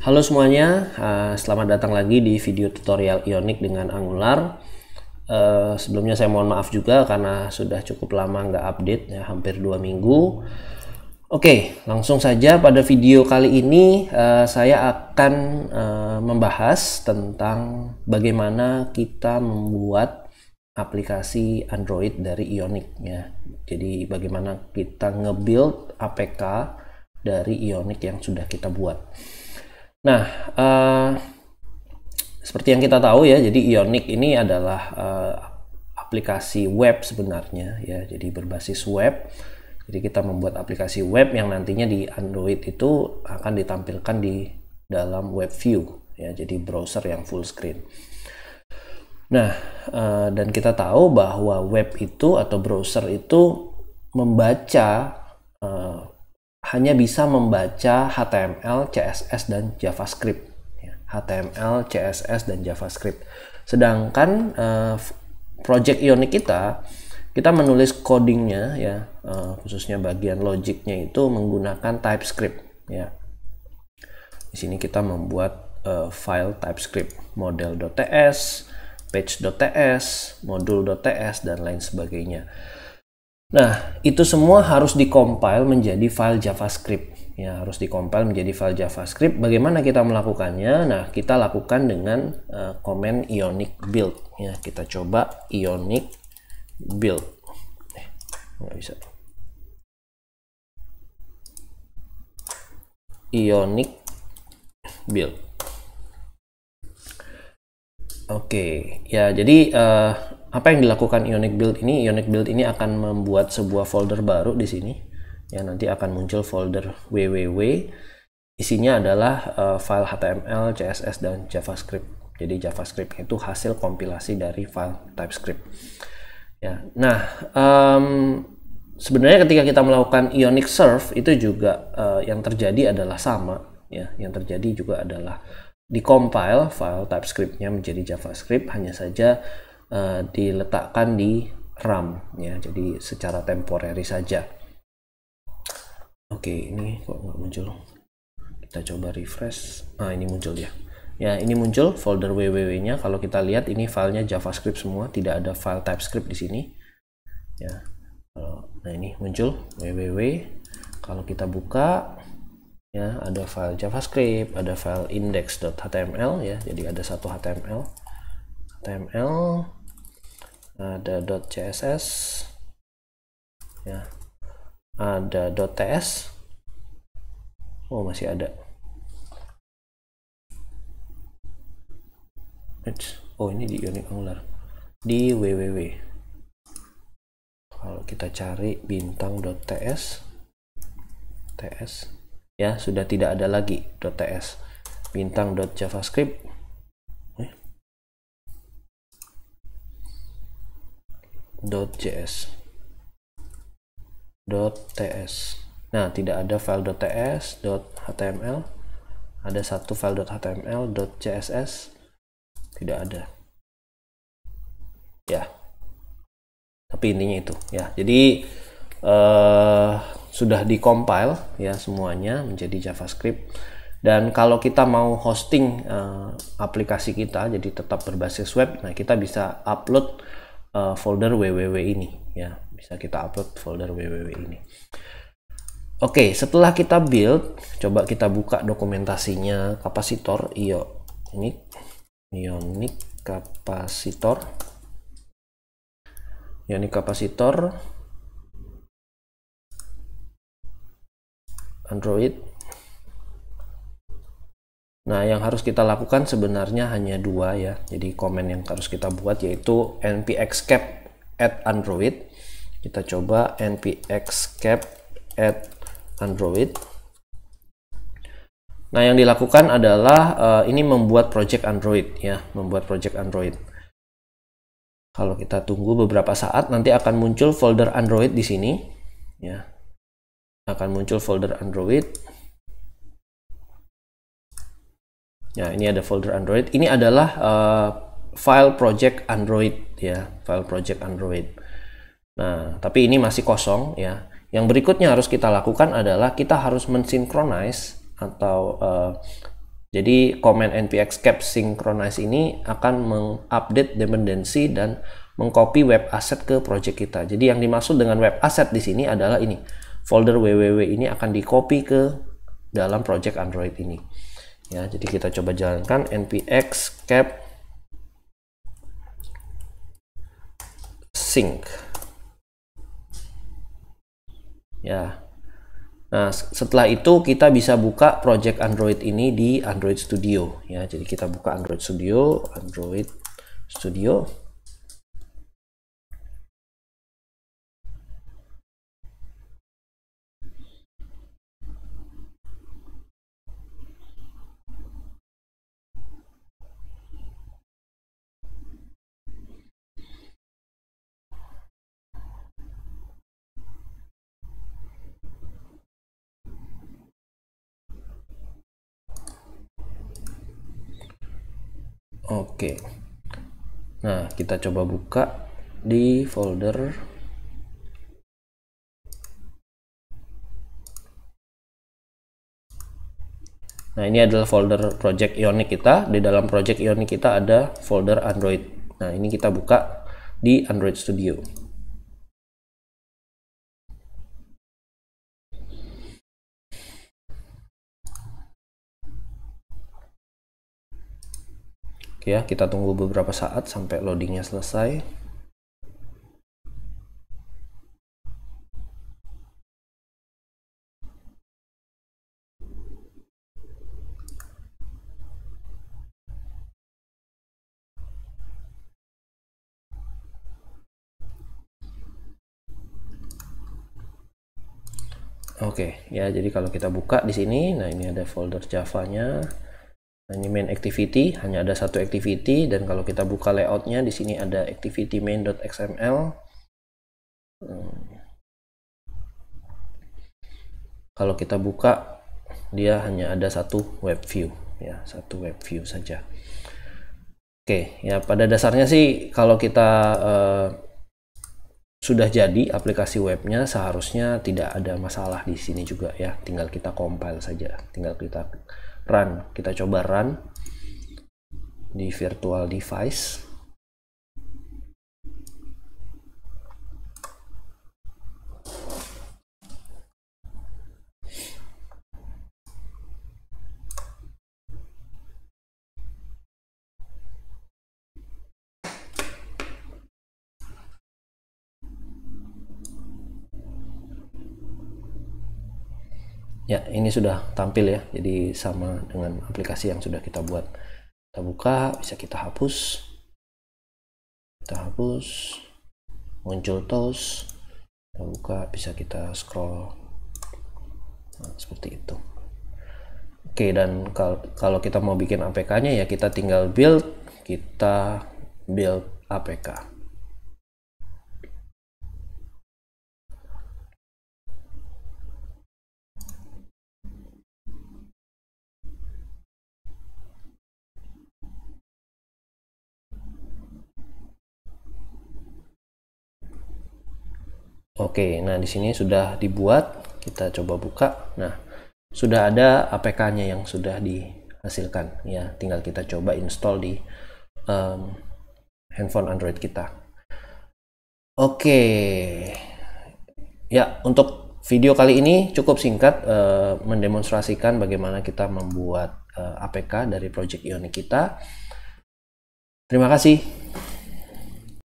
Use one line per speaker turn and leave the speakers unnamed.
Halo semuanya, selamat datang lagi di video tutorial Ionic dengan Angular. Sebelumnya saya mohon maaf juga karena sudah cukup lama nggak update, ya, hampir 2 minggu. Oke, langsung saja pada video kali ini saya akan membahas tentang bagaimana kita membuat aplikasi Android dari Ionic, ya. Jadi bagaimana kita nge-build APK dari Ionic yang sudah kita buat. Nah, seperti yang kita tahu ya, jadi Ionic ini adalah aplikasi web sebenarnya, ya. Jadi berbasis web. Jadi kita membuat aplikasi web yang nantinya di Android itu akan ditampilkan di dalam web view, ya. Jadi browser yang full screen. Nah, dan kita tahu bahwa web itu atau browser itu membaca hanya bisa membaca HTML, CSS, dan JavaScript. HTML, CSS, dan JavaScript. Sedangkan project Ionic kita menulis codingnya, ya, khususnya bagian logiknya itu menggunakan TypeScript. Ya. Di sini kita membuat file TypeScript, model.ts, page.ts, module.ts, dan lain sebagainya. Nah, itu semua harus dikompil menjadi file JavaScript. Ya, harus dikompil menjadi file JavaScript. Bagaimana kita melakukannya? Nah, kita lakukan dengan command ionic build. Ya, kita coba ionic build. Nggak bisa. Ionic build. Oke, ya, jadi apa yang dilakukan Ionic build ini? Ionic build ini akan membuat sebuah folder baru di sini. Ya, nanti akan muncul folder www. Isinya adalah file HTML, CSS, dan JavaScript. Jadi JavaScript itu hasil kompilasi dari file TypeScript. Ya, nah, sebenarnya ketika kita melakukan Ionic serve itu juga yang terjadi adalah sama. Ya, yang terjadi juga adalah dikompil file TypeScript-nya menjadi JavaScript, hanya saja diletakkan di RAM, ya, jadi secara temporary saja. Oke, ini kok nggak muncul? Kita coba refresh. Ini muncul ya. Ya, ini muncul folder www-nya. Kalau kita lihat ini filenya JavaScript semua, tidak ada file TypeScript di sini. Ya, nah ini muncul www. Kalau kita buka, ya, ada file JavaScript, ada file index.html, ya, jadi ada satu HTML, ada .css, ya, ada .ts, oh masih ada, oh ini di Ionic Angular, di www. Kalau kita cari bintang.ts, ya, sudah tidak ada lagi .ts. Bintang.javascript, .js, .ts. Nah, tidak ada file .ts, .html. Ada satu file .html, .css. Tidak ada. Ya. Tapi intinya itu, ya. Jadi sudah dikompil, ya, semuanya menjadi JavaScript. Dan kalau kita mau hosting aplikasi kita jadi tetap berbasis web, nah kita bisa upload folder www ini, ya, bisa kita upload folder www ini. Oke, setelah kita build, coba kita buka dokumentasinya kapasitor Ionic kapasitor. Ionic kapasitor Android. Nah, yang harus kita lakukan sebenarnya hanya dua, ya. Jadi komen yang harus kita buat yaitu npxcap add Android. Kita coba npxcap add Android. Nah, yang dilakukan adalah ini membuat project Android, ya, membuat project Android. Kalau kita tunggu beberapa saat, nanti akan muncul folder Android di sini, ya. Akan muncul folder Android. Ya, ini ada folder Android. Ini adalah file project Android, ya, file project Android. Nah, tapi ini masih kosong, ya. Yang berikutnya harus kita lakukan adalah kita harus mensinkronize atau Jadi command npx cap synchronize ini akan mengupdate dependency dan mengcopy web asset ke project kita. Jadi yang dimaksud dengan web asset di sini adalah ini. Folder www ini akan di-copy ke dalam project Android ini. Ya, jadi kita coba jalankan npx cap sync. Ya. Nah, setelah itu kita bisa buka project Android ini di Android Studio ya. Jadi kita buka Android Studio. Oke. Nah, kita coba buka di folder. Nah, ini adalah folder project Ionic kita. Di dalam project Ionic kita ada folder Android. Nah, ini kita buka di Android Studio. Oke ya, kita tunggu beberapa saat sampai loadingnya selesai. Oke, ya jadi kalau kita buka di sini, nah ini ada folder Java-nya. Nah, ini main activity, hanya ada satu activity, dan kalau kita buka layoutnya di sini ada activity main.xml. Kalau kita buka, dia hanya ada satu web view, ya satu web view saja. Oke, ya pada dasarnya sih kalau kita sudah jadi aplikasi webnya, seharusnya tidak ada masalah di sini juga ya. Tinggal kita compile saja, tinggal kita run. Kita coba run di virtual device. Ya, ini sudah tampil ya, jadi sama dengan aplikasi yang sudah kita buat. Kita buka, bisa kita hapus. Muncul tools. Kita buka, bisa kita scroll. Nah, seperti itu. Oke, dan kalau kita mau bikin APK-nya ya kita tinggal build APK. Oke, nah di sini sudah dibuat, kita coba buka. Nah, sudah ada APK-nya yang sudah dihasilkan. Ya, tinggal kita coba install di handphone Android kita. Oke, ya untuk video kali ini cukup singkat mendemonstrasikan bagaimana kita membuat APK dari project Ionic kita. Terima kasih.